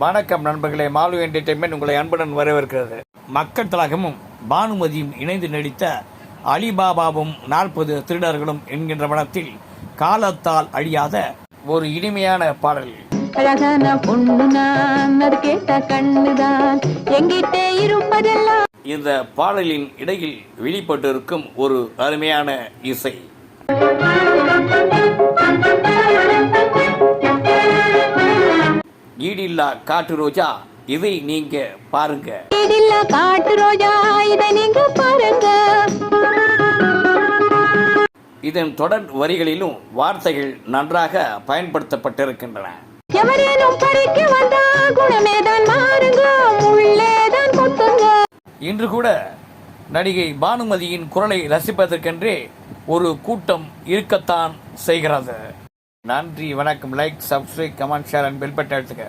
வணக்கம் நண்பர்களே, mall entertainment உங்களை அன்புடன் வரவேற்கிறது. மக்கள் திலகமும் பானுமதியும் இணைந்து நடித்த அலிபாபாவும் 40 திருடர்களும் என்கின்ற படத்தில் காலத்தால் அழியாத ஒரு இனிமையான பாடல். அழகான பொண்ணு நான், அது கேட்ட கண்ணுதான் எங்கிட்டே இருப்பதெல்லாம். இந்த பாடலின் இடையில் வெளிப்பட்டிருக்கும் ஒரு அருமையான இசை. ஈடில்லா காட்டு ரோஜா, இதை நீங்க பாருங்க. ஈடில்லா காட்டு ரோஜா, இதை நீங்க பாருங்க. இதன் தொடர் வரிகளிலும் வார்த்தைகள் நன்றாக பயன்படுத்தப்பட்டிருக்கின்றன. எவரேனும் பறிக்க வந்தா குணமேதான் மாறுங்க, முள்ளேதான் கொத்துங்க. இன்று கூட நடிகை பானுமதியின் குரலை ரசிப்பதற்கென்றே ஒரு கூட்டம் இருக்கத்தான் செய்கிறது. நன்றி, வணக்கம். Like, subscribe, comment, share and bell button அழுத்துங்க.